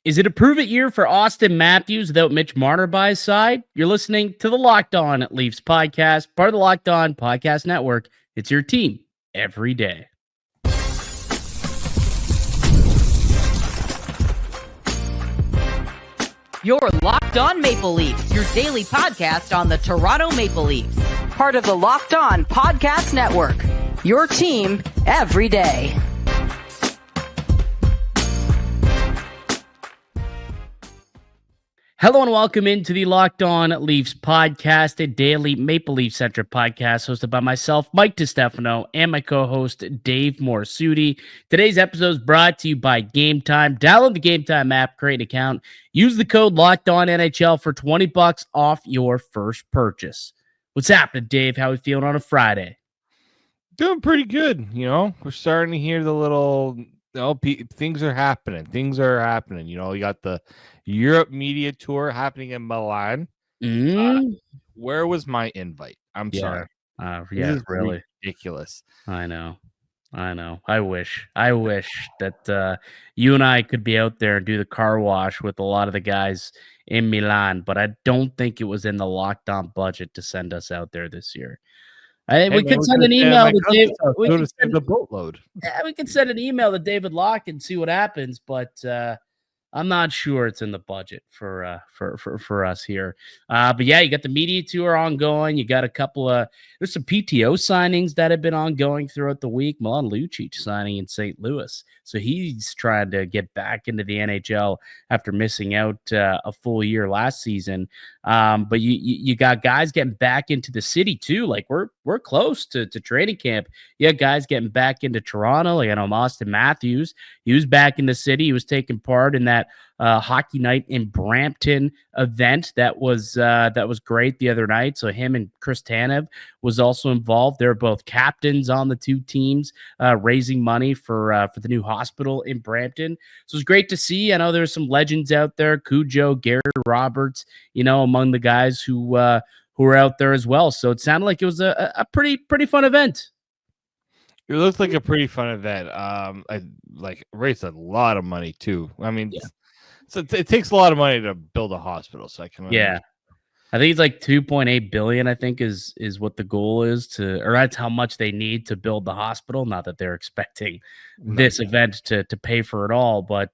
Is it a prove-it year for Auston Matthews without Mitch Marner by his side? You're listening to the Locked On Leafs podcast, part of the Locked On Podcast Network. It's your team every day. You're Locked On Maple Leafs, your daily podcast on the Toronto Maple Leafs. Part of the Locked On Podcast Network, your team every day. Hello and welcome into the Locked On Leafs podcast, a daily Maple Leaf-centric podcast hosted by myself, Mike DiStefano, and my co-host, Dave Morassutti. Today's episode is brought to you by Gametime. Download the Gametime app, create an account, use the code LOCKEDONNHL for $20 off your first purchase. What's happening, Dave? How are we feeling on a Friday? Doing pretty good. We're starting to hear the little... things are happening. You got the Europe media tour happening in Milan. Where was my invite? I'm sorry. This is really ridiculous. I know. I wish that you and I could be out there and do the car wash with a lot of the guys in Milan, but I don't think it was in the Locked On budget to send us out there this year. We could send an email to David. We could send the boatload. Yeah, we could send an email to David Locke and see what happens, but I'm not sure it's in the budget for us here. But yeah, you got the media tour ongoing. You got a couple of there's some PTO signings that have been ongoing throughout the week. Milan Lucic signing in St. Louis, so he's trying to get back into the NHL after missing out a full year last season. But you got guys getting back into the city too. Like we're close to training camp. You got guys getting back into Toronto. Like I know Auston Matthews, he was back in the city. He was taking part in that hockey night in Brampton event that was great the other night. So him and Chris Tanev was also involved. They're both captains on the two teams, raising money for the new hospital in Brampton. So it's great to see. I know there's some legends out there, Cujo, Gary Roberts, among the guys who were out there as well. So it sounded like it was a pretty fun event. It looked like a pretty fun event. I raised a lot of money too. I mean, so it takes a lot of money to build a hospital. So I can I think it's like 2.8 billion. I think is what the goal is or that's how much they need to build the hospital. Not that they're expecting this event to pay for it all, but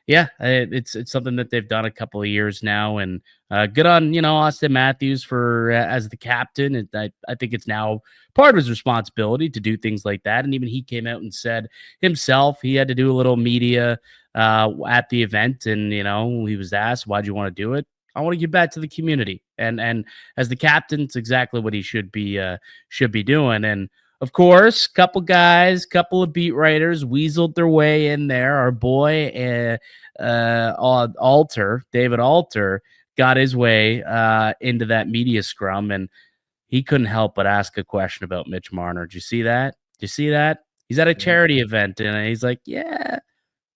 it's something that they've done a couple of years now, and good on Auston Matthews for as the captain. And I think it's now part of his responsibility to do things like that. And even he came out and said himself he had to do a little media at the event, and he was asked, "Why'd you want to do it?" I want to give back to the community, and as the captain, it's exactly what he should be doing. And of course, couple of beat writers weaseled their way in there. Our boy, David Alter, got his way into that media scrum, and he couldn't help but ask a question about Mitch Marner. Did you see that? He's at a charity event, and he's like, "Yeah,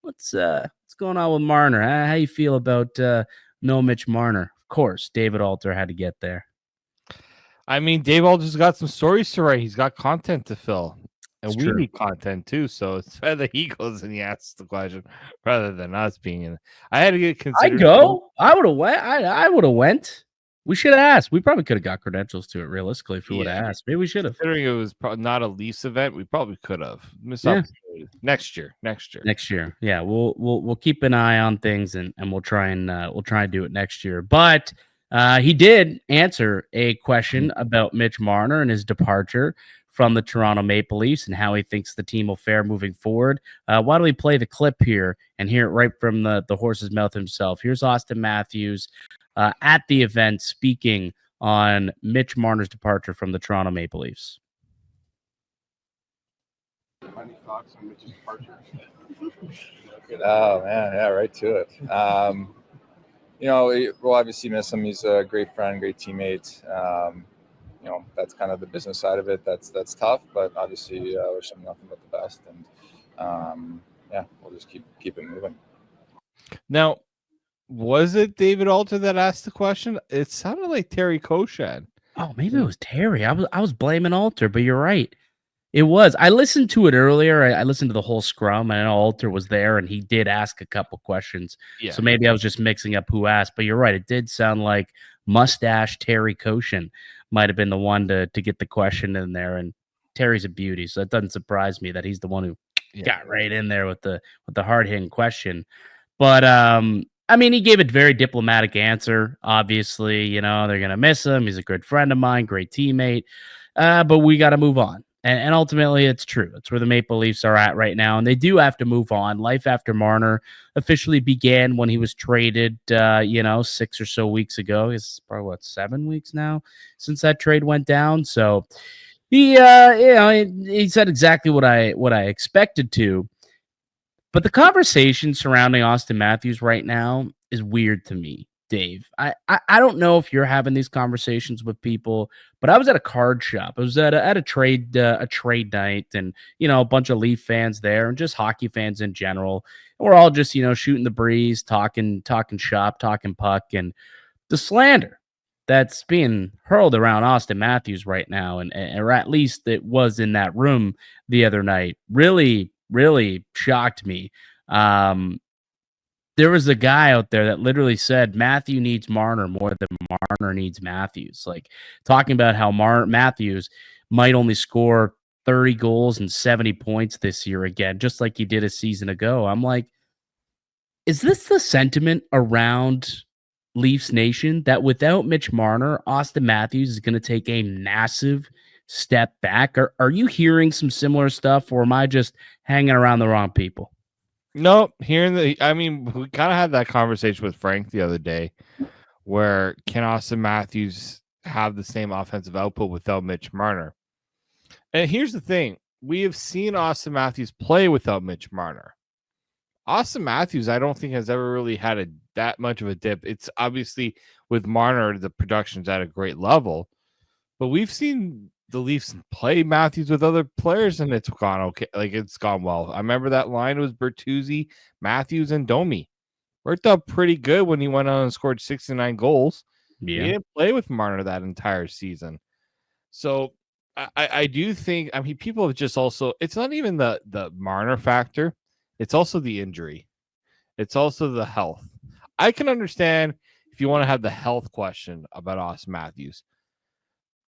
what's going on with Marner? How you feel about no Mitch Marner?" Of course, David Alter had to get there. I mean, Dave Alter's got some stories to write. He's got content to fill. And we need content too. So it's better that he goes and he asks the question rather than us being in. I had to get considered. I would have went. I would have went. We should have asked. We probably could have got credentials to it realistically if we would have asked. Maybe we should have. Considering it was not a Leafs event, we probably could have. Next year. Yeah, we'll keep an eye on things and we'll try and do it next year. But he did answer a question about Mitch Marner and his departure from the Toronto Maple Leafs and how he thinks the team will fare moving forward. Why don't we play the clip here and hear it right from the horse's mouth himself? Here's Auston Matthews at the event speaking on Mitch Marner's departure from the Toronto Maple Leafs. Any thoughts on Mitch's departure? Oh man, yeah, right to it. We'll obviously miss him. He's a great friend, great teammate. That's kind of the business side of it. That's tough, but obviously wish him nothing but the best. And we'll just keep it moving. Now, was it David Alter that asked the question? It sounded like Terry Koshan. Oh, maybe it was Terry. I was blaming Alter, but you're right. It was. I listened to it earlier. I listened to the whole scrum. I know Alter was there, and he did ask a couple questions. Yeah. So maybe I was just mixing up who asked. But you're right. It did sound like Mustache Terry Koshin might have been the one to get the question in there. And Terry's a beauty, so that doesn't surprise me that he's the one who got right in there with the hard hitting question. But I mean, he gave a very diplomatic answer. Obviously, you know, they're gonna miss him. He's a good friend of mine, great teammate. But we got to move on. And ultimately, it's true. It's where the Maple Leafs are at right now, and they do have to move on. Life after Marner officially began when he was traded, 6 or so weeks ago. It's probably 7 weeks now since that trade went down. So he, he said exactly what I expected to. But the conversation surrounding Auston Matthews right now is weird to me, Dave. I don't know if you're having these conversations with people, but I was at a card shop. I was at a trade night, and a bunch of Leaf fans there, and just hockey fans in general. And we're all just shooting the breeze, talking shop, talking puck, and the slander that's being hurled around Auston Matthews right now, or at least it was in that room the other night, really shocked me. There was a guy out there that literally said Matthew needs Marner more than Marner needs Matthews. Like, talking about how Matthews might only score 30 goals and 70 points this year again, just like he did a season ago. I'm like, is this the sentiment around Leafs Nation, that without Mitch Marner, Auston Matthews is going to take a massive step back? Are you hearing some similar stuff, or am I just hanging around the wrong people? No, we kind of had that conversation with Frank the other day, where can Auston Matthews have the same offensive output without Mitch Marner? And here's the thing. We have seen Auston Matthews play without Mitch Marner. Auston Matthews, I don't think, has ever really had that much of a dip. It's obviously with Marner, the production's at a great level, but we've seen the Leafs play Matthews with other players, and it's gone okay. Like, it's gone well. I remember that line was Bertuzzi, Matthews, and Domi. Worked out pretty good when he went on and scored 69 goals. Yeah. He didn't play with Marner that entire season. So I do think, people have just also, it's not even the Marner factor. It's also the injury. It's also the health. I can understand if you want to have the health question about Auston Matthews.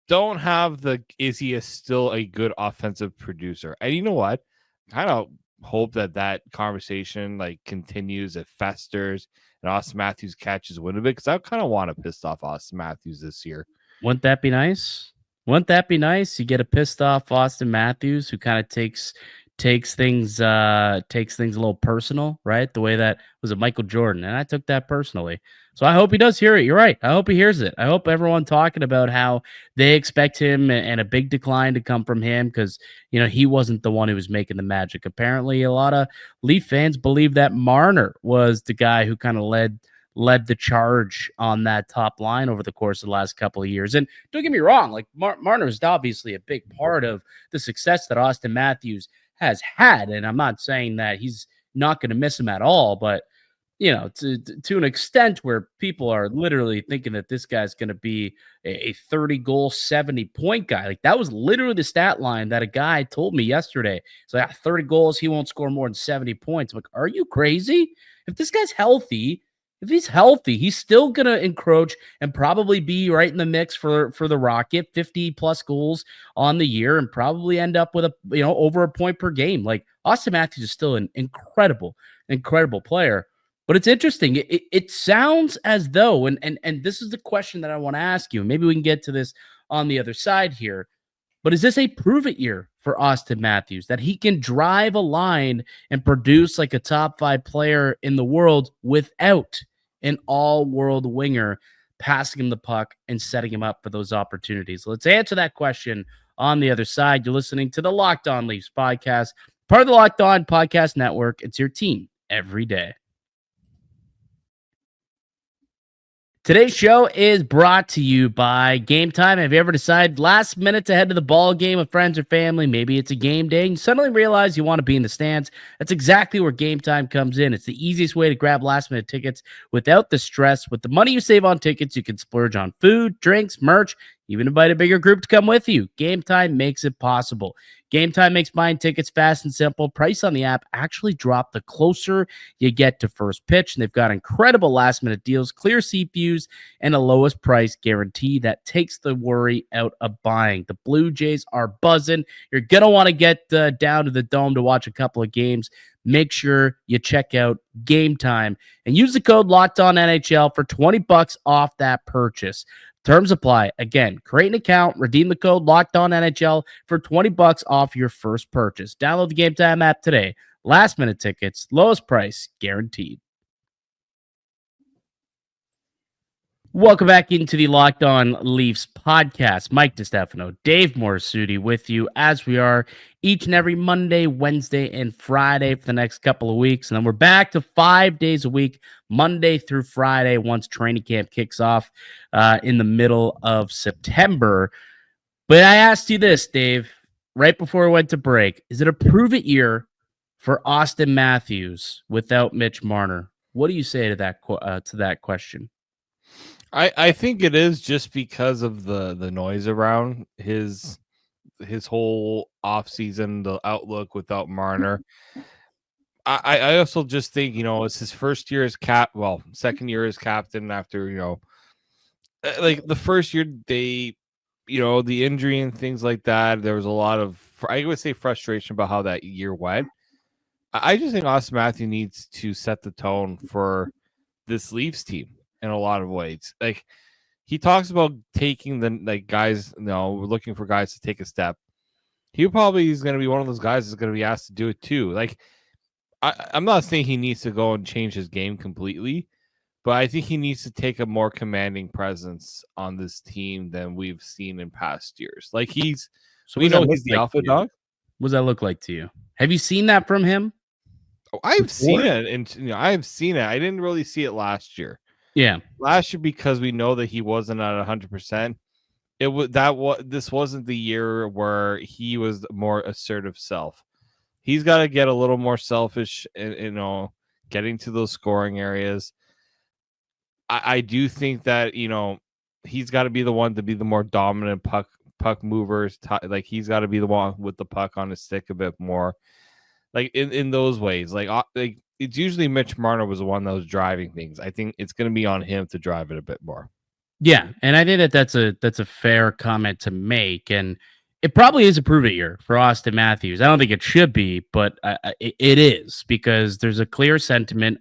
Don't have is he still a good offensive producer? And you know what? Kind of hope that conversation continues, it festers, and Auston Matthews catches wind of it, because I kind of want to piss off Auston Matthews this year. Wouldn't that be nice? Wouldn't that be nice? You get a pissed off Auston Matthews who kind of takes things a little personal, right? The way that was a Michael Jordan, and I took that personally. So I hope he does hear it. You're right. I hope he hears it. I hope everyone talking about how they expect him and a big decline to come from him, because he wasn't the one who was making the magic. Apparently, a lot of Leaf fans believe that Marner was the guy who kind of led the charge on that top line over the course of the last couple of years. And don't get me wrong, Marner is obviously a big part of the success that Auston Matthews has had, and I'm not saying that he's not going to miss him at all, but to an extent where people are literally thinking that this guy's going to be a 30-goal, 70-point guy. Like, that was literally the stat line that a guy told me yesterday. So 30 goals, he won't score more than 70 points. I'm like, are you crazy? If this guy's healthy, he's still going to encroach and probably be right in the mix for the Rocket, 50-plus goals on the year, and probably end up with over a point per game. Like, Auston Matthews is still an incredible player. But it's interesting. It sounds as though, and this is the question that I want to ask you, and maybe we can get to this on the other side here, but is this a prove-it year for Auston Matthews, that he can drive a line and produce like a top 5 player in the world without an all-world winger passing him the puck and setting him up for those opportunities? Let's answer that question on the other side. You're listening to the Locked On Leafs podcast, part of the Locked On Podcast Network. It's your team every day. Today's show is brought to you by Gametime. Have you ever decided last minute to head to the ball game with friends or family? Maybe it's a game day and you suddenly realize you want to be in the stands. That's exactly where Gametime comes in. It's the easiest way to grab last minute tickets without the stress. With the money you save on tickets, you can splurge on food, drinks, merch, Even invite a bigger group to come with you. Gametime makes it possible. Gametime makes buying tickets fast and simple. Price on the app actually drop the closer you get to first pitch, and they've got incredible last-minute deals, clear seat views, and a lowest price guarantee that takes the worry out of buying. The Blue Jays are buzzing. You're going to want to get down to the Dome to watch a couple of games. Make sure you check out Gametime and use the code LOCKEDONNHL for $20 off that purchase. Terms apply. Again, create an account, redeem the code LOCKEDONNHL for $20 off your first purchase. Download the Gametime app today. Last minute tickets, lowest price guaranteed. Welcome back into the Locked On Leafs podcast. Mike DiStefano, Dave Morassutti with you as we are each and every Monday, Wednesday, and Friday for the next couple of weeks. And then we're back to 5 days a week, Monday through Friday, once training camp kicks off in the middle of September. But I asked you this, Dave, right before we went to break. Is it a prove-it year for Auston Matthews without Mitch Marner? What do you say to that question? I think it is, just because of the noise around his whole offseason, the outlook without Marner. I also just think, it's his first year as second year as captain after, like the first year the injury and things like that. There was a lot of, I would say, frustration about how that year went. I just think Auston Matthews needs to set the tone for this Leafs team in a lot of ways. Like, he talks about taking the guys, we're looking for guys to take a step. He probably is going to be one of those guys that's going to be asked to do it too. Like, I'm not saying he needs to go and change his game completely, but I think he needs to take a more commanding presence on this team than we've seen in past years. Like, he's the alpha dog. What does that look like to you? Have you seen that from him? Oh, I've seen it, and I've seen it. I didn't really see it last year. Yeah, last year, because we know that he wasn't at 100%. This wasn't the year where he was more assertive self. He's got to get a little more selfish, and getting to those scoring areas. I do think that he's got to be the one to be the more dominant puck movers. Like, he's got to be the one with the puck on his stick a bit more. Like, in those ways, like it's usually Mitch Marner was the one that was driving things. I think it's going to be on him to drive it a bit more. Yeah, and I think that's a fair comment to make, and it probably is a prove-it year for Auston Matthews. I don't think it should be, but it is, because there's a clear sentiment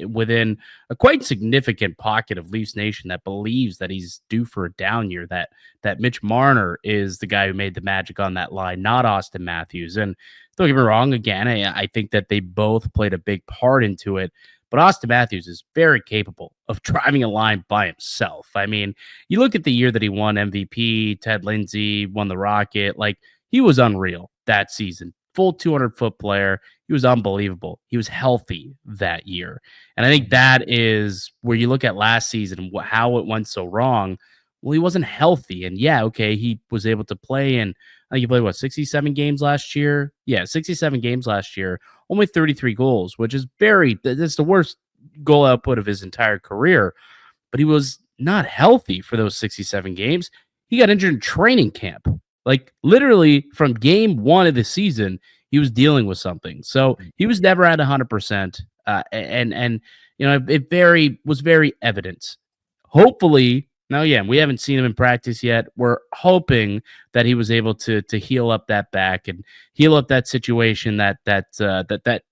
within a quite significant pocket of Leafs Nation that believes that he's due for a down year, that Mitch Marner is the guy who made the magic on that line, not Auston Matthews. And don't get me wrong, again, I think that they both played a big part into it. But Auston Matthews is very capable of driving a line by himself. I mean, you look at the year that he won MVP, Ted Lindsay won the Rocket. Like, he was unreal that season. Full 200-foot player. He was unbelievable. He was healthy that year. And I think that is where you look at last season, how it went so wrong. Well, he wasn't healthy. And yeah, okay, he was able to play in, I think he played, 67 games last year? Yeah, 67 games last year. Only 33 goals, which is that's the worst goal output of his entire career. But he was not healthy for those 67 games. He got injured in training camp. Like, literally from game one of the season, he was dealing with something. So he was never at 100%. And it was very evident. Hopefully, now, yeah, we haven't seen him in practice yet. We're hoping that he was able to heal up that back and heal up that situation that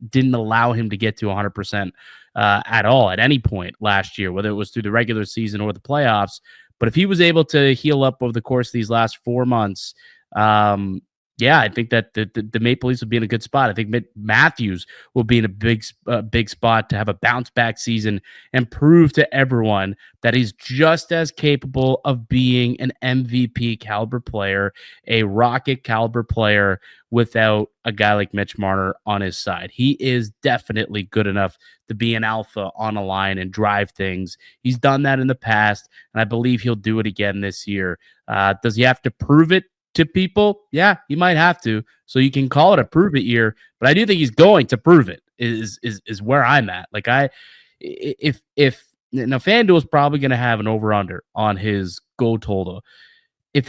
didn't allow him to get to 100% at all at any point last year, whether it was through the regular season or the playoffs. But if he was able to heal up over the course of these last 4 months, yeah, I think that the Maple Leafs would be in a good spot. I think Matthews will be in a big spot to have a bounce back season and prove to everyone that he's just as capable of being an MVP caliber player, a Rocket caliber player, without a guy like Mitch Marner on his side. He is definitely good enough to be an alpha on a line and drive things. He's done that in the past, and I believe he'll do it again this year. Does he have to prove it to people? Yeah, he might have to. So you can call it a prove it year, but I do think he's going to prove it is where I'm at. Like, if now FanDuel is probably going to have an over under on his goal total. if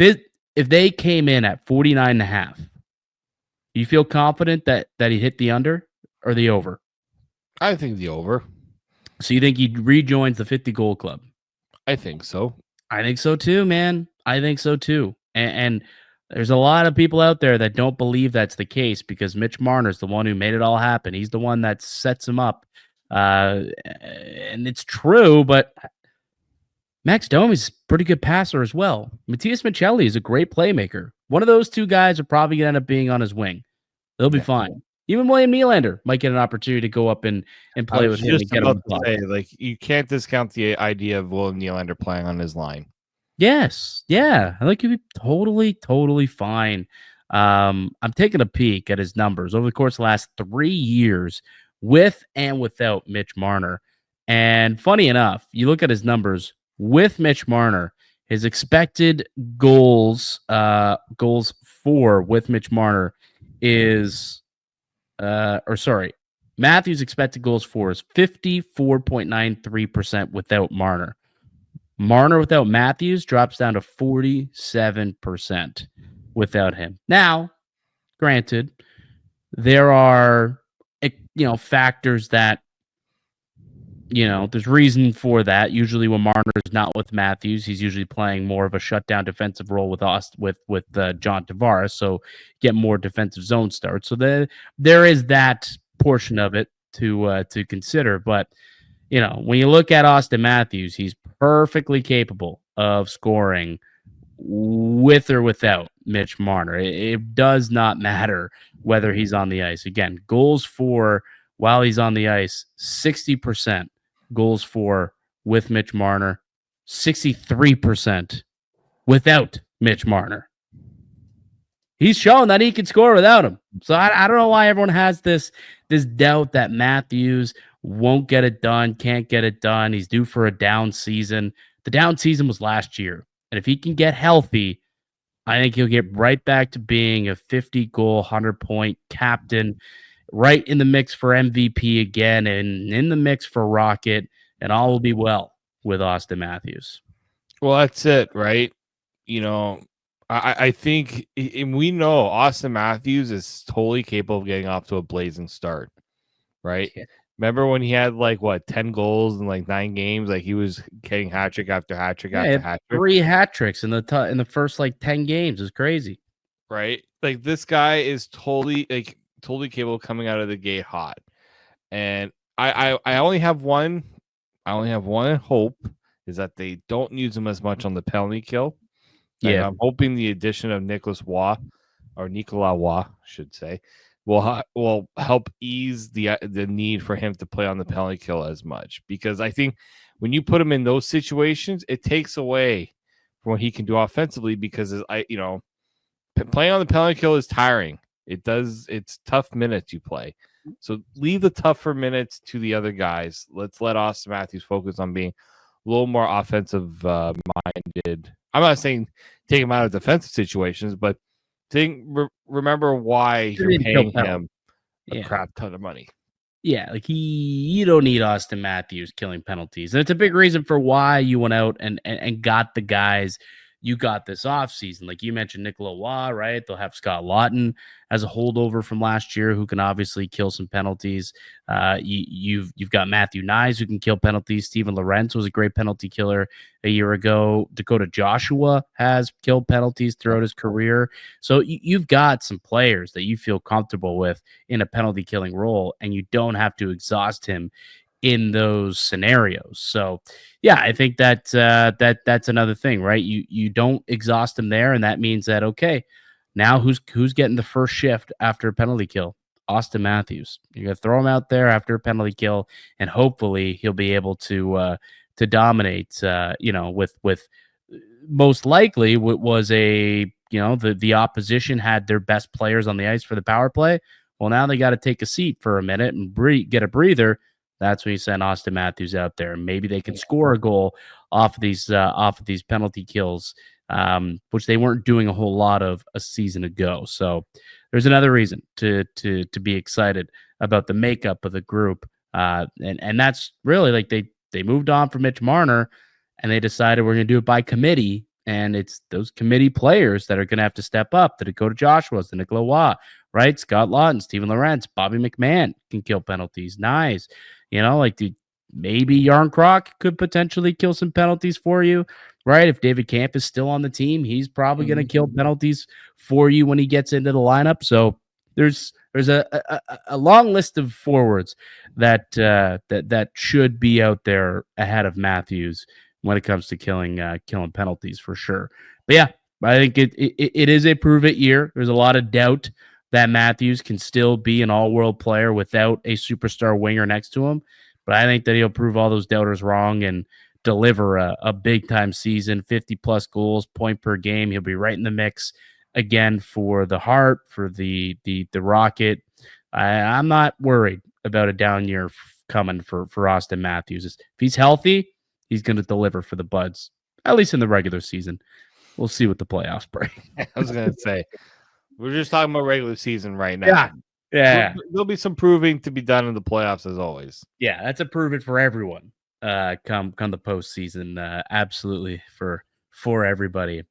they came in at 49.5, you feel confident that he hit the under or the over? I think the over. So you think he rejoins the 50 goal club? I think so. I think so too, man. I think so too. And there's a lot of people out there that don't believe that's the case because Mitch Marner's the one who made it all happen. He's the one that sets him up. And it's true, but Max Domi's a pretty good passer as well. Matias Michelli is a great playmaker. One of those two guys are probably going to end up being on his wing. They'll be fine. Even William Nylander might get an opportunity to go up and play with him. Just about to say, like, you can't discount the idea of William Nylander playing on his line. Yes. Yeah. I think he'd be totally fine. I'm taking a peek at his numbers over the course of the last 3 years with and without Mitch Marner. And funny enough, you look at his numbers with Mitch Marner, his expected goals for with Mitch Marner is Matthews' expected goals for is 54.93% without Marner. Marner without Matthews drops down to 47% without him. Now, granted, there are factors that there's reason for that. Usually when Marner is not with Matthews, he's usually playing more of a shutdown defensive role with John Tavares, so get more defensive zone starts. So there is that portion of it to consider. But when you look at Auston Matthews, he's perfectly capable of scoring with or without Mitch Marner. It does not matter whether he's on the ice. Again, goals for while he's on the ice, 60%. Goals for with Mitch Marner, 63% without Mitch Marner. He's shown that he can score without him. So I don't know why everyone has this doubt that Matthews won't get it done, can't get it done. He's due for a down season. The down season was last year. And if he can get healthy, I think he'll get right back to being a 50-goal, 100-point captain, right in the mix for MVP again, and in the mix for Rocket, and all will be well with Auston Matthews. Well, that's it, right? I think, and we know Auston Matthews is totally capable of getting off to a blazing start, right? Yeah. Remember when he had 10 goals in 9 games? Like he was getting hat trick after hat trick after hat trick. 3 hat tricks in the first 10 games. Is crazy, right? Like this guy is totally capable of coming out of the gate hot. And I only have one hope is that they don't use him as much on the penalty kill. Yeah, I'm hoping the addition of Nicolas Waugh, I should say, will help ease the need for him to play on the penalty kill as much. Because I think when you put him in those situations, it takes away from what he can do offensively. Because playing on the penalty kill is tiring. It's tough minutes you play. So leave the tougher minutes to the other guys. Let's let Auston Matthews focus on being a little more offensive minded. I'm not saying take him out of defensive situations, but remember why you're paying him a crap ton of money. Yeah, you don't need Auston Matthews killing penalties. And it's a big reason for why you went out and got the guys you got this offseason. Like you mentioned, Nicolas Waugh, right? They'll have Scott Lawton as a holdover from last year who can obviously kill some penalties. You've got Matthew Nyes who can kill penalties. Steven Lorentz was a great penalty killer a year ago. Dakota Joshua has killed penalties throughout his career. So you've got some players that you feel comfortable with in a penalty killing role, and you don't have to exhaust him in those scenarios. So yeah, I think that's another thing, right? You don't exhaust him there, and that means that okay, now who's getting the first shift after a penalty kill? Auston Matthews. You're gonna throw him out there after a penalty kill, and hopefully he'll be able to dominate. With most likely what was the opposition had their best players on the ice for the power play. Well, now they got to take a seat for a minute and get a breather. That's when you send Auston Matthews out there. Maybe they can score a goal off of these penalty kills, which they weren't doing a whole lot of a season ago. So there's another reason to be excited about the makeup of the group. And that's really they moved on from Mitch Marner, and they decided we're going to do it by committee And it's those committee players that are going to have to step up. The Dakota Joshua's, the Nicola Watt, right? Scott Lawton, Stephen Lorentz, Bobby McMahon can kill penalties. Nice. Maybe Yarn Croc could potentially kill some penalties for you, right? If David Camp is still on the team, he's probably going to kill penalties for you when he gets into the lineup. So there's a long list of forwards that should be out there ahead of Matthews when it comes to killing penalties for sure. But yeah, I think it is a prove it year. There's a lot of doubt that Matthews can still be an all-world player without a superstar winger next to him. But I think that he'll prove all those doubters wrong and deliver a big-time season, 50-plus goals, point per game. He'll be right in the mix again for the Hart, for the Rocket. I'm not worried about a down year coming for Auston Matthews. If he's healthy, he's going to deliver for the Buds, at least in the regular season. We'll see what the playoffs bring. I was going to say, we're just talking about regular season right now. Yeah. There'll be some proving to be done in the playoffs as always. Yeah, that's a prove it for everyone. Come the postseason. Absolutely for everybody.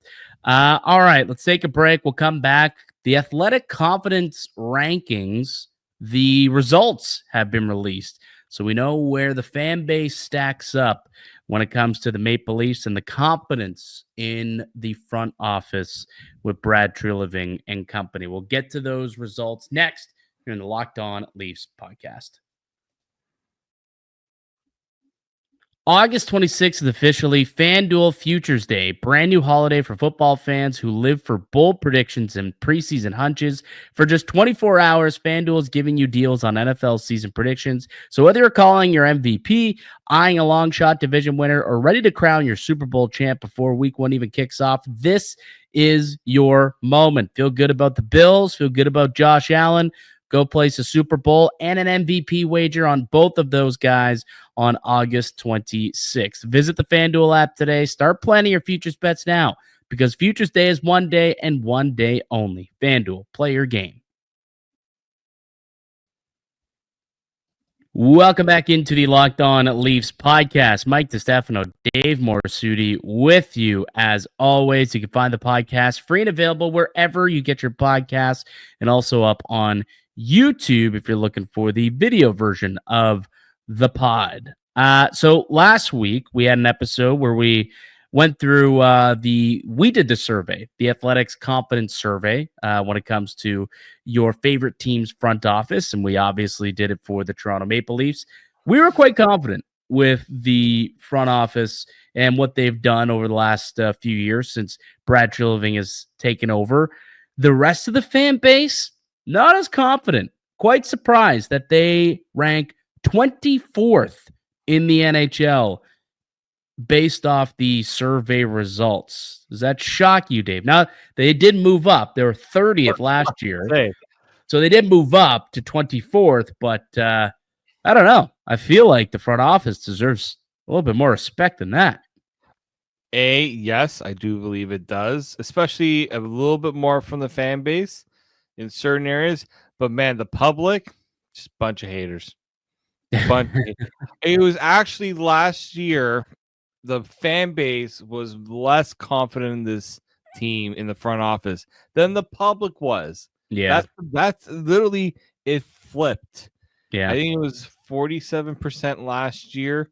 All right, let's take a break. We'll come back. The Athletic Confidence Rankings, the results have been released. So we know where the fan base stacks up when it comes to the Maple Leafs and the confidence in the front office with Brad Treliving and company. We'll get to those results next here in the Locked On Leafs podcast. August 26th is officially FanDuel Futures Day, brand new holiday for football fans who live for bold predictions and preseason hunches. For just 24 hours, FanDuel is giving you deals on NFL season predictions. So whether you're calling your MVP, eyeing a long shot division winner, or ready to crown your Super Bowl champ before week one even kicks off, this is your moment. Feel good about the Bills, feel good about Josh Allen. Go place a Super Bowl and an MVP wager on both of those guys on August 26th. Visit the FanDuel app today. Start planning your futures bets now because Futures Day is one day and one day only. FanDuel, play your game. Welcome back into the Locked On Leafs podcast. Mike DiStefano, Dave Morassutti with you as always. You can find the podcast free and available wherever you get your podcasts and also up on YouTube if you're looking for the video version of the pod. So last week we had an episode where we went through we did the survey, the Athletics Confidence Survey, when it comes to your favorite team's front office, and we obviously did it for the Toronto Maple Leafs. We were quite confident with the front office and what they've done over the last few years since Brad Treliving has taken over. The rest of the fan base, not as confident. Quite surprised that they rank 24th in the NHL based off the survey results. Does that shock you, Dave? Now, they did move up. They were 30th last year. So they did move up to 24th, but I don't know. I feel like the front office deserves a little bit more respect than that. Yes, I do believe it does, especially a little bit more from the fan base in certain areas, but man, the public, just a bunch of haters. It was actually last year, the fan base was less confident in this team in the front office than the public was. Yeah, that's literally it flipped. Yeah, I think it was 47% last year,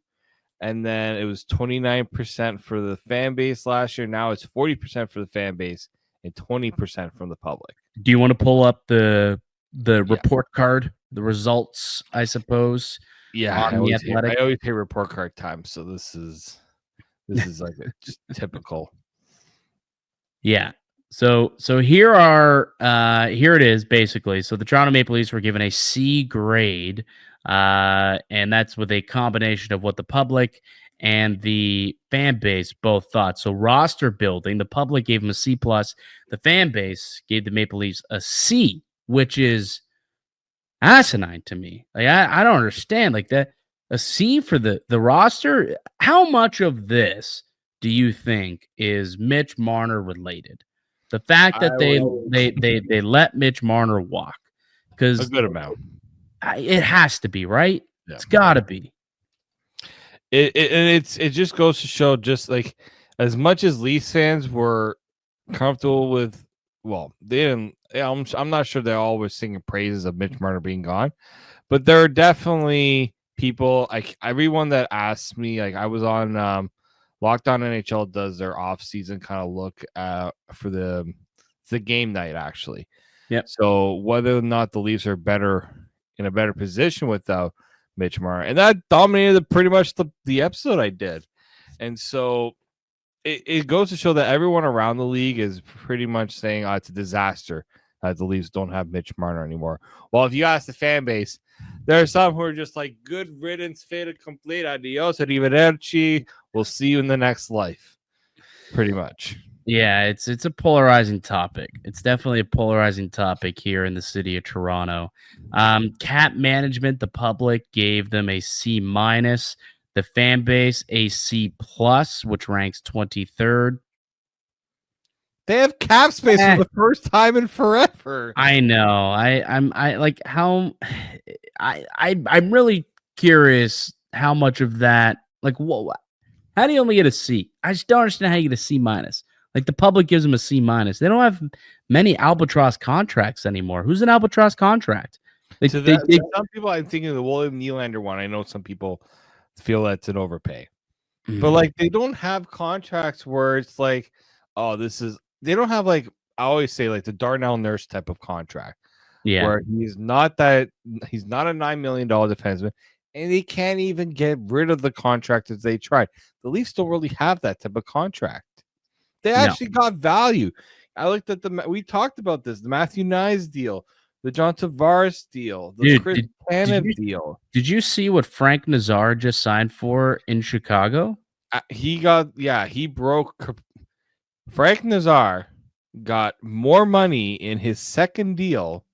and then it was 29% for the fan base last year. Now it's 40% for the fan base and 20% from the public. Do you want to pull up the report card, the results, I suppose? Yeah, I always pay report card time, so this is like just typical. Yeah. So here it is basically. So the Toronto Maple Leafs were given a C grade, and that's with a combination of what the public and the fan base both thought. So roster building, the public gave them a C plus. The fan base gave the Maple Leafs a C, which is asinine to me. Like I don't understand. Like that, a C for the roster. How much of this do you think is Mitch Marner related? The fact that they let Mitch Marner walk, because a good amount. It has to be, right? Yeah. It's got to be. It just goes to show, just like as much as Leafs fans were comfortable with, well, they didn't. I'm not sure they're always singing praises of Mitch Marner being gone, but there are definitely people, like everyone that asked me, like I was on Locked On NHL does their off season kind of look for the game night actually. Yep. So whether or not the Leafs are in a better position without Mitch Marner, and that dominated pretty much the episode I did, and so it goes to show that everyone around the league is pretty much saying it's a disaster that the Leafs don't have Mitch Marner anymore. Well, if you ask the fan base, there are some who are just like, good riddance, fait accompli, adios, arrivederci. We'll see you in the next life. Pretty much. Yeah, it's a polarizing topic. It's definitely a polarizing topic here in the city of Toronto. Cap management, the public gave them a C-. The fan base a C+, which ranks 23rd. They have cap space for the first time in forever. I know. I'm really curious how much of that, like, how do you only get a C? I just don't understand how you get a C-. Like, the public gives them a C-. They don't have many albatross contracts anymore. Who's an albatross contract? Some people, I'm thinking of the William Nylander one. I know some people feel that's an overpay, but like they don't have contracts where it's like, they don't have, like, I always say, like the Darnell Nurse type of contract, where he's not a $9 million defenseman, and they can't even get rid of the contract as they tried. The Leafs don't really have that type of contract. They actually got value. I looked at we talked about this, the Matthew Knies deal, the John Tavares deal, the Chris Tanev deal. Did you see what Frank Nazar just signed for in Chicago? Frank Nazar got more money in his second deal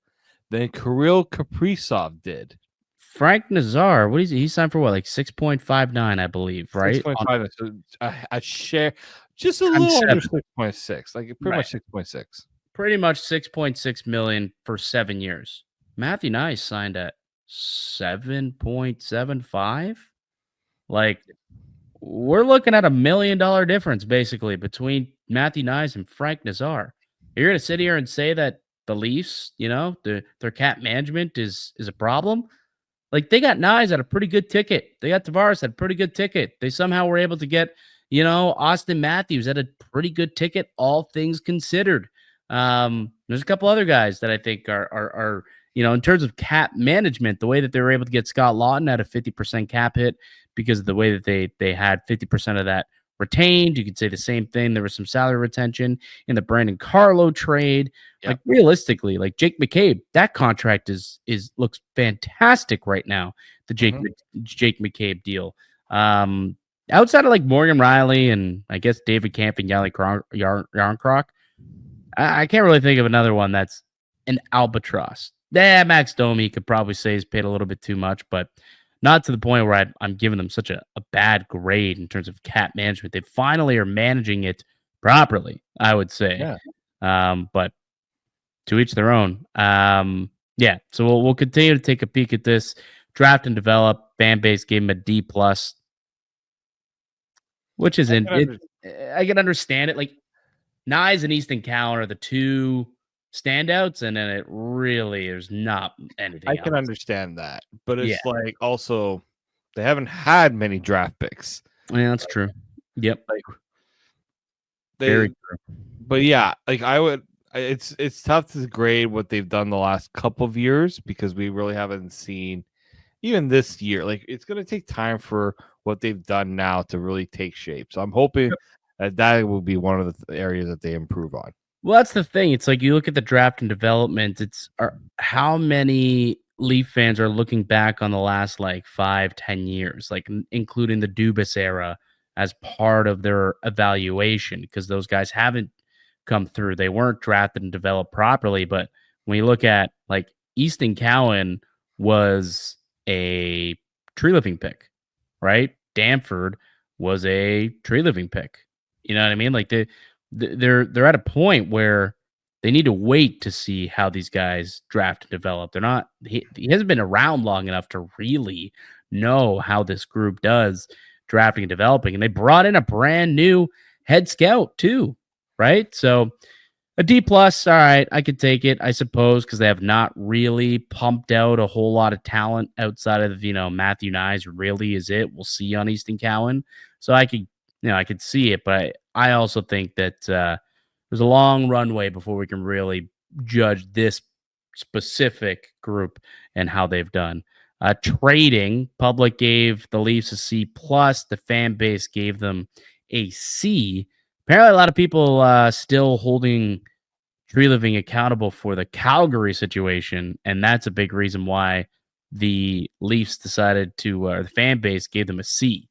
than Kirill Kaprizov did. Frank Nazar, what is he signed for? What, like 6.59, I believe, right? 6.5, so a share, just a little under 6.6, like pretty much 6.6. Pretty much 6.6 million for 7 years. Matthew Knies signed at 7.75. Like, we're looking at $1 million difference basically between Matthew Knies and Frank Nazar. You're gonna sit here and say that the Leafs, their cap management is a problem. Like, they got Knies at a pretty good ticket. They got Tavares at a pretty good ticket. They somehow were able to get, Auston Matthews at a pretty good ticket, all things considered. There's a couple other guys that I think are in terms of cap management, the way that they were able to get Scott Lawton at a 50% cap hit because of the way that they had 50% of that retained. You could say the same thing. There was some salary retention in the Brandon Carlo trade. Yep. Like, realistically, like Jake McCabe, that contract looks fantastic right now. The Jake McCabe deal. Outside of like Morgan Riley and I guess David Kampf and Yali Yarncroc, I can't really think of another one that's an albatross. Max Domi could probably say is paid a little bit too much, but not to the point where I'm giving them such a bad grade in terms of cap management. They finally are managing it properly, I would say. Yeah. But to each their own. So we'll continue to take a peek at this draft and develop. Fan base gave him a D+, which is I can understand it. Like, Knies and Easton Cowan are the two standouts, and then there's not anything I can understand that, but it's like also they haven't had many draft picks. Yeah, that's true. Yep. Very true. But yeah, like it's tough to grade what they've done the last couple of years because we really haven't seen even this year. Like, it's going to take time for what they've done now to really take shape. So I'm hoping that will be one of the areas that they improve on. Well, that's the thing. It's like you look at the draft and development. How many Leaf fans are looking back on the last 5-10 years, like including the Dubas era as part of their evaluation, because those guys haven't come through. They weren't drafted and developed properly. But when you look at Easton Cowan was a tree living pick, right? Danford was a tree living pick. You know what I mean? Like they're at a point where they need to wait to see how these guys draft and develop. They're not. He hasn't been around long enough to really know how this group does drafting and developing. And they brought in a brand new head scout too, right? So a D plus, all right, I could take it, I suppose, because they have not really pumped out a whole lot of talent outside of Matthew Nyes. Really, is it? We'll see on Easton Cowan. So I could see it, but I also think that there's a long runway before we can really judge this specific group and how they've done. Trading, public gave the Leafs a C plus. The fan base gave them a C. Apparently, a lot of people still holding Treliving accountable for the Calgary situation, and that's a big reason why the Leafs decided to, or the fan base gave them a C.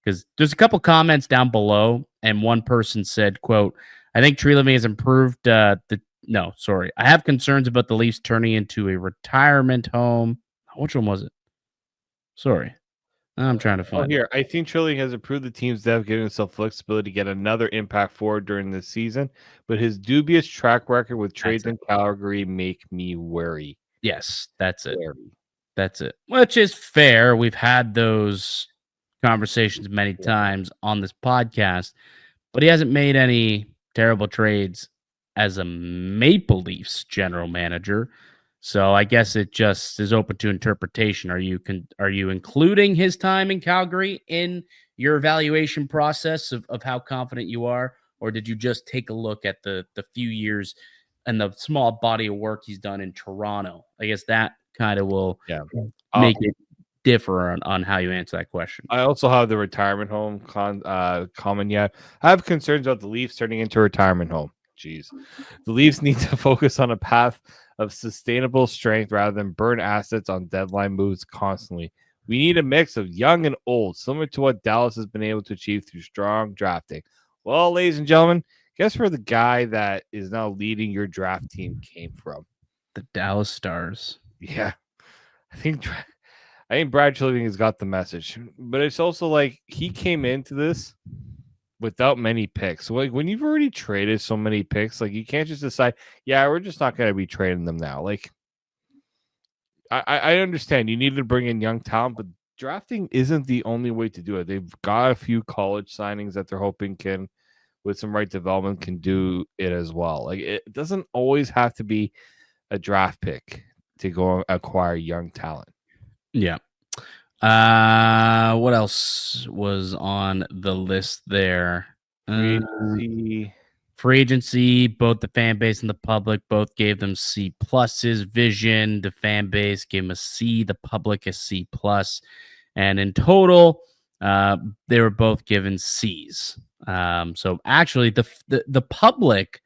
Because there's a couple comments down below, and one person said, "quote I think Treliving has improved." I have concerns about the Leafs turning into a retirement home. Which one was it? Sorry. I'm trying to find here. I think Treliving has improved the team's depth, giving himself flexibility to get another impact forward during this season. But his dubious track record with trades in Calgary make me wary. Yes, that's it. That's it. Which is fair. We've had those conversations many times on this podcast, but he hasn't made any terrible trades as a Maple Leafs general manager. So I guess it just is open to interpretation. Are you including his time in Calgary in your evaluation process of how confident you are, or did you just take a look at the few years and the small body of work he's done in Toronto? I guess that kind of will make it differ on how you answer that question. I also have the retirement home comment yet. I have concerns about the Leafs turning into a retirement home. Jeez. The Leafs need to focus on a path of sustainable strength rather than burn assets on deadline moves constantly. We need a mix of young and old, similar to what Dallas has been able to achieve through strong drafting. Well, ladies and gentlemen, guess where the guy that is now leading your draft team came from? The Dallas Stars. Yeah. I think Brad Treliving has got the message, but it's also like he came into this without many picks. So like when you've already traded so many picks, like you can't just decide, we're just not going to be trading them now. Like I understand you need to bring in young talent, but drafting isn't the only way to do it. They've got a few college signings that they're hoping can, with some right development, can do it as well. Like it doesn't always have to be a draft pick to go acquire young talent. Yeah. What else was on the list there? Free agency, both the fan base and the public both gave them C pluses. Vision, the fan base gave them a C, the public a C plus, and in total, they were both given C's. So actually, the public,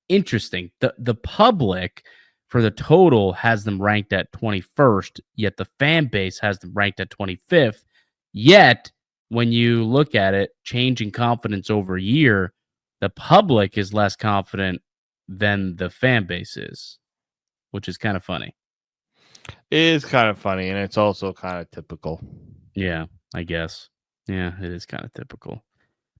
interesting. The public for the total has them ranked at 21st, yet the fan base has them ranked at 25th. Yet, when you look at it, change in confidence over a year, the public is less confident than the fan base is, which is kind of funny. It is kind of funny, and it's also kind of typical. Yeah, I guess. Yeah, it is kind of typical.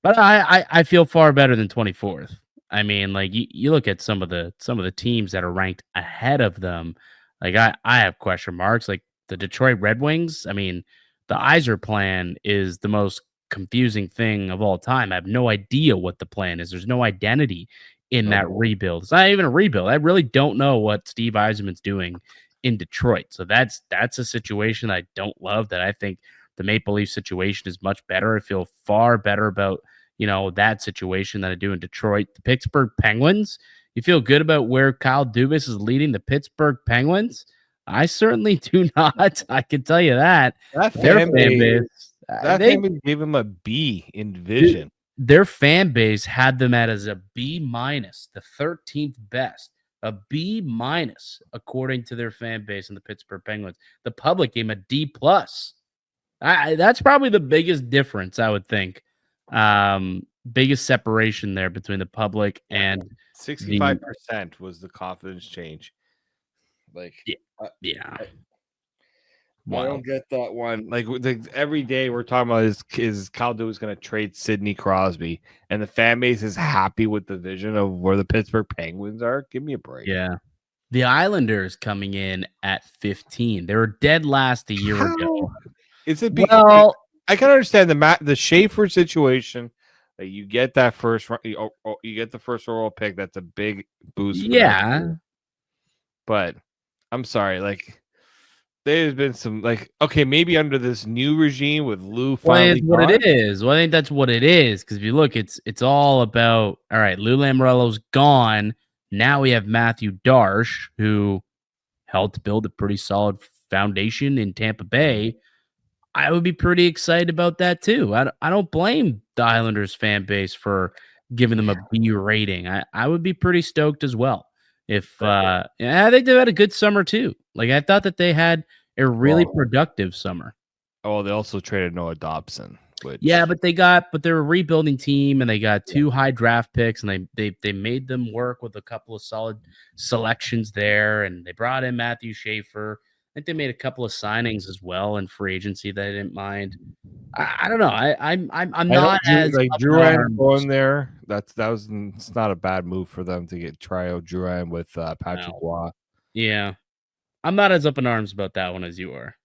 But I feel far better than 24th. I mean, like you look at some of the teams that are ranked ahead of them. Like I have question marks. Like the Detroit Red Wings. I mean, the Yzer plan is the most confusing thing of all time. I have no idea what the plan is. There's no identity in that rebuild. It's not even a rebuild. I really don't know what Steve Yzerman's doing in Detroit. So that's a situation I don't love. That I think the Maple Leaf situation is much better. I feel far better about that situation than I do in Detroit. The Pittsburgh Penguins, you feel good about where Kyle Dubas is leading the Pittsburgh Penguins? I certainly do not. I can tell you that. Fan base gave him a B in Vision. Their fan base had them as a B minus, the 13th best. A B minus, according to their fan base in the Pittsburgh Penguins. The public gave him a D plus. That's probably the biggest difference, I would think. Biggest separation there between the public and 65% was the confidence change. Like, yeah. I don't get that one. Like every day we're talking about is Kyle Dubas going to trade Sidney Crosby, and the fan base is happy with the vision of where the Pittsburgh Penguins are. Give me a break. Yeah. The Islanders coming in at 15. They were dead last a year ago. Is it? Well, I can understand the Schaefer situation Like, you get that you get the first overall pick. That's a big boost. For Yeah. But I'm sorry, like there's been some okay, maybe under this new regime with Lou finally Well, what gone. it is. Well, I think that's what it is. Because if you look, it's all about all right. Lou Lamoriello's gone. Now we have Matthew Darsh, who helped build a pretty solid foundation in Tampa Bay. I would be pretty excited about that too. I don't blame the Islanders fan base for giving them a B rating. I would be pretty stoked as well. If I think they've had a good summer too. Like I thought that they had a really productive summer. Oh, they also traded Noah Dobson. Which... Yeah, but they're a rebuilding team and they got 2 high draft picks and they made them work with a couple of solid selections there and they brought in Matthew Schaefer. I think they made a couple of signings as well in free agency that I didn't mind. I don't know. I'm not as like Drouin going there. It's not a bad move for them to try out Drouin with Patrick Roy. Yeah, I'm not as up in arms about that one as you are.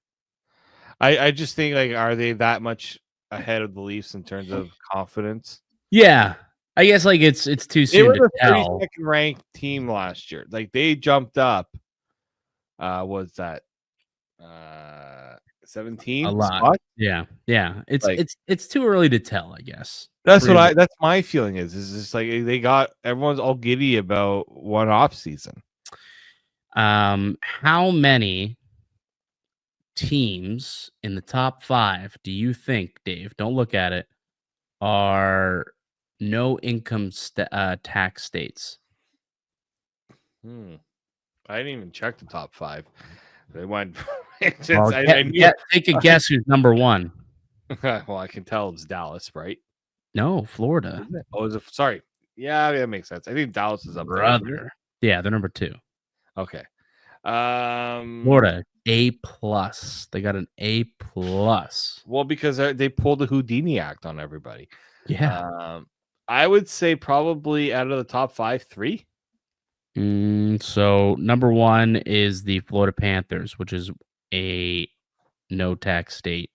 I just think are they that much ahead of the Leafs in terms of confidence? Yeah, I guess it's too soon to tell. 32nd ranked team last year. Like they jumped up. Was that 17? A lot. Spot? Yeah. It's too early to tell, I guess. That's that's my feeling is just like everyone's all giddy about one off season. How many teams in the top 5 do you think, Dave? Don't look at it. Are no income tax states? I didn't even check the top 5. They went. Take a guess who's number 1. Well, I can tell it's Dallas, right? No, Florida. Oh, is it? Sorry. Yeah, that makes sense. I think Dallas is up there. Yeah, they're number 2. Okay. Florida A+. They got an A+. Well, because they pulled the Houdini Act on everybody. Yeah. I would say probably out of the top 5, 3. So number 1 is the Florida Panthers, which is a no tax state.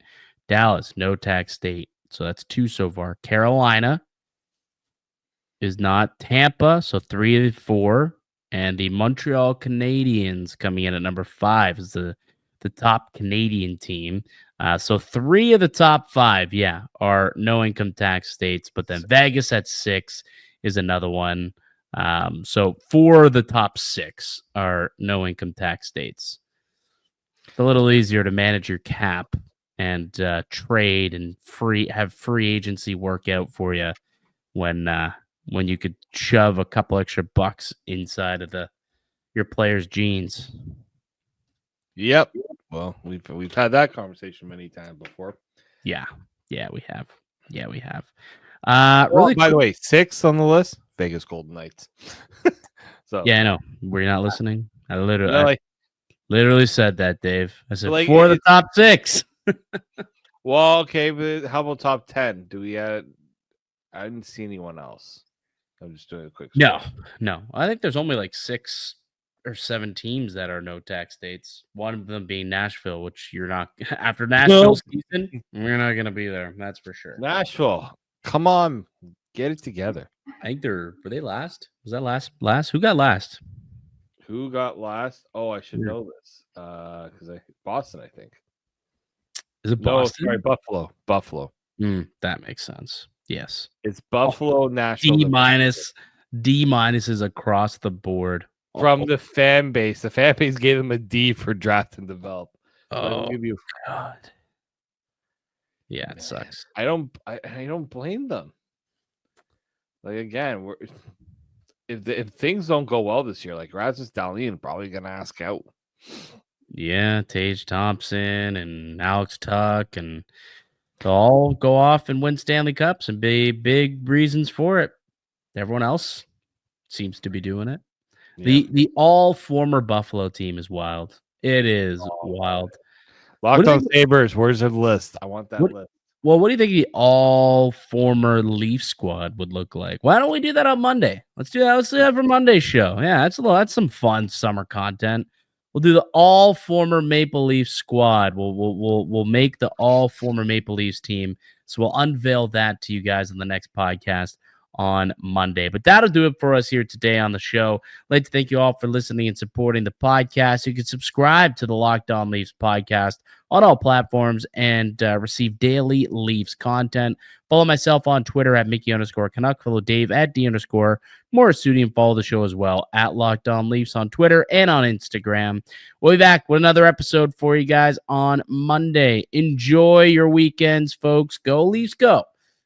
Dallas, no tax state. So that's 2 so far. Carolina is not. Tampa, so 3 of 4. And the Montreal Canadiens coming in at number 5 is the top Canadian team. So 3 of the top 5, are no income tax states. But then Vegas at 6 is another one. So 4 of the top 6 are no income tax states. It's a little easier to manage your cap and trade and have free agency work out for you when you could shove a couple extra bucks inside of your players' jeans. Yep. Well, we've had that conversation many times before. Yeah, we have. Really, by the way, 6th on the list, Vegas Golden Knights. So yeah, I know. Were you not listening? I literally said that, Dave. I said 4 of the top 6. Well, okay, but how about top 10? Do we have? I didn't see anyone else. I'm just doing a quick. No. I think there's only 6 or 7 teams that are no tax states. One of them being Nashville, which you're not after Nashville season. We're not gonna be there. That's for sure. Nashville, come on, get it together. I think were they last? Was that last? Who got last? Who got last? Oh, I should know this. Because Boston, I think. Is it Boston? No, sorry, Buffalo. That makes sense. Yes. It's Buffalo, Nashville. D- is across the board. From the fan base. The fan base gave them a D for draft and develop. Oh, God. Yeah, it sucks. I don't blame them. Like, again, if things don't go well this year, like Rasmus Dahlin probably gonna ask out. Yeah, Tage Thompson and Alex Tuck, and they'll all go off and win Stanley Cups and be big reasons for it. Everyone else seems to be doing it. Yeah. The all former Buffalo team is wild. It is wild. Locked on Sabres. Where's the list? I want that list. Well, what do you think the all former Leaf squad would look like? Why don't we do that on Monday? Let's do that. Let's do that for Monday's show. Yeah, that's some fun summer content. We'll do the all former Maple Leaf squad. We'll make the all former Maple Leafs team So we'll unveil that to you guys on the next podcast on Monday. But that'll do it for us here today on the show. I'd like to thank you all for listening and supporting the podcast. You can subscribe to the Locked On Leafs podcast on all platforms and receive daily Leafs content. Follow myself on Twitter at Mickey_Canuck. Follow Dave at D_Morassutti, and follow the show as well at Locked On Leafs on Twitter and on Instagram. We'll be back with another episode for you guys on Monday. Enjoy your weekends, folks. Go Leafs, go.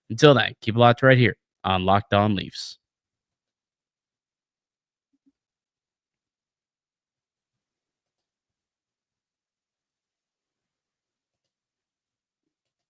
Until then, keep it locked right here on Locked On Leafs.